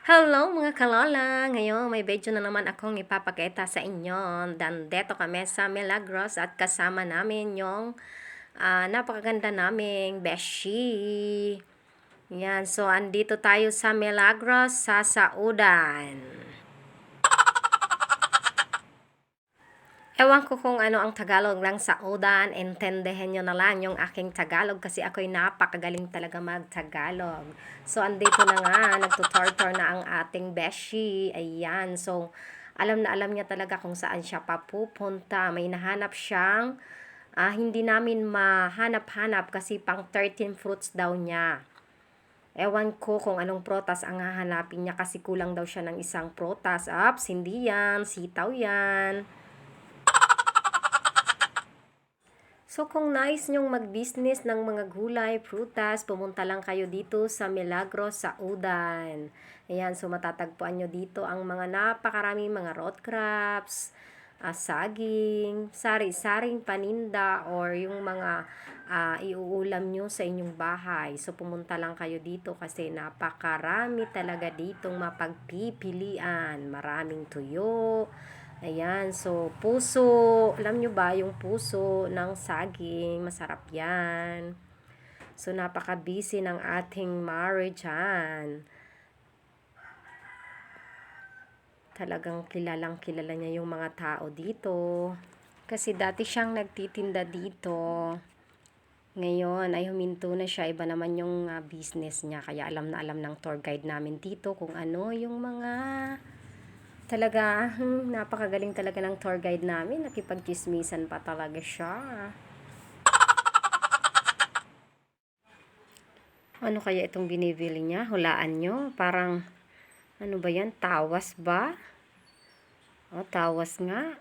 Hello mga kalola! Ngayon may video na naman akong ipapakita sa inyo. Dandeto kami sa Milagros at kasama namin yung napakaganda naming beshi. Yan, so andito tayo sa Milagros sa Saudan. Ewan ko kung ano ang Tagalog ng Saudan, intindihin nyo na lang yung aking Tagalog kasi ako'y napakagaling talaga mag-Tagalog. So, andito na nga, nagtutortor na ang ating beshi. Ayan, so, alam na alam niya talaga kung saan siya papupunta. May nahanap siyang, hindi namin mahanap-hanap kasi pang 13 fruits daw niya. Ewan ko kung anong protas ang hahanapin niya kasi kulang daw siya ng isang protas. Ups, hindi yan, sitaw yan. So, kung nais nyong mag-business ng mga gulay, prutas, pumunta lang kayo dito sa Milagros, Saudan. Ayan, so matatagpuan nyo dito ang mga napakaraming mga root crops, saging, sari-saring paninda, or yung mga iuulam nyo sa inyong bahay. So, pumunta lang kayo dito kasi napakarami talaga ditong mapagpipilian. Maraming tuyo. Ayan, so puso, alam nyo ba yung puso ng saging, masarap yan. So napaka-busy ng ating marriage yan. Talagang kilalang kilala niya yung mga tao dito. Kasi dati siyang nagtitinda dito. Ngayon ay huminto na siya, iba naman yung business niya. Kaya alam na alam ng tour guide namin dito kung ano yung mga talaga, napakagaling talaga ng tour guide namin. Nakipag-chismisan pa talaga siya. Ano kaya itong binibili niya? Hulaan nyo. Parang, ano ba yan? Tawas ba? O, tawas nga.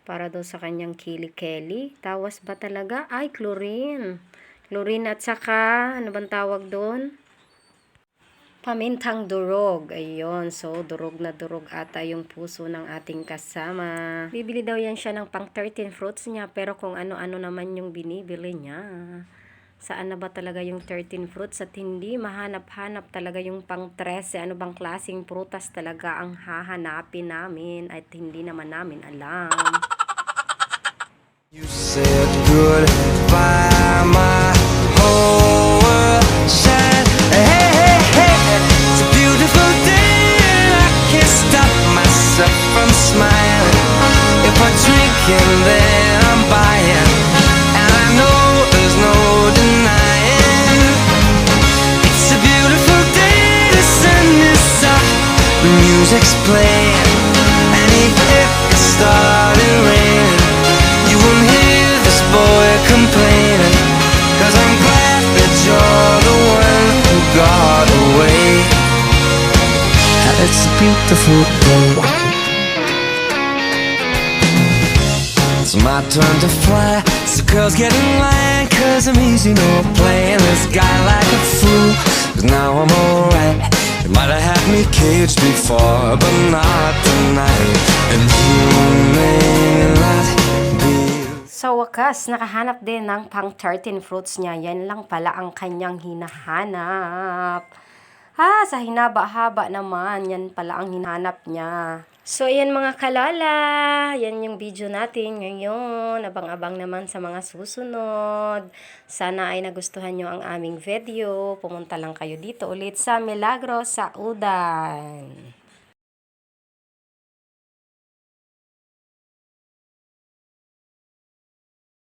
Para daw sa kanyang kili-keli. Tawas ba talaga? Ay, chlorine. Chlorine at saka, ano bang tawag doon? Pamintang durog. Ayun. So, durog na durog ata yung puso ng ating kasama. Bibili daw yan siya ng pang 13 fruits niya. Pero kung ano-ano naman yung binibili niya. Saan na ba talaga yung 13 fruits? At hindi mahanap-hanap talaga yung pang 13. Ano bang klaseng prutas talaga ang hahanapin namin? At hindi naman namin alam. You said goodbye, my whole world shine. It's a beautiful day and I can't stop myself from smiling. If I drink and then I'm buying, and I know there's no denying. It's a beautiful day, the sun is up, the music's playing, and even if it started raining, you won't hear this boy complaining, 'cause I'm glad that you're the one who got away. It's a beautiful day. It's my turn to fly, so girls get in line, 'cause I'm easy, no playing this guy like a fool, 'cause now I'm alright. You might have had me caged before, but not tonight. And you may not be. Sa wakas, nakahanap din ng pang 13 fruits niya. Yan lang pala ang kanyang hinahanap. Sa hinaba-haba naman, yan pala ang hinahanap niya. So, ayan mga kalala. Yan yung video natin ngayon. Abang-abang naman sa mga susunod. Sana ay nagustuhan nyo ang aming video. Pumunta lang kayo dito ulit sa Milagros, Saudan.